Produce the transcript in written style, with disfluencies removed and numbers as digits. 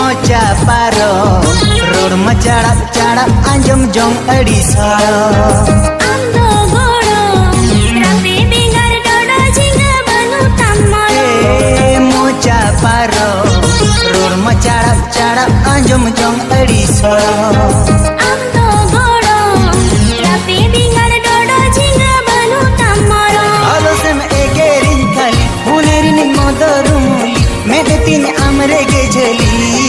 mocha पारो road मचाड़ा चाड़ा आंजम Jong अड़ी सारो mocha पारो road मचाड़ा चाड़ा आंजम Jong अड़ी सारो मेरे तीन आमरे के झली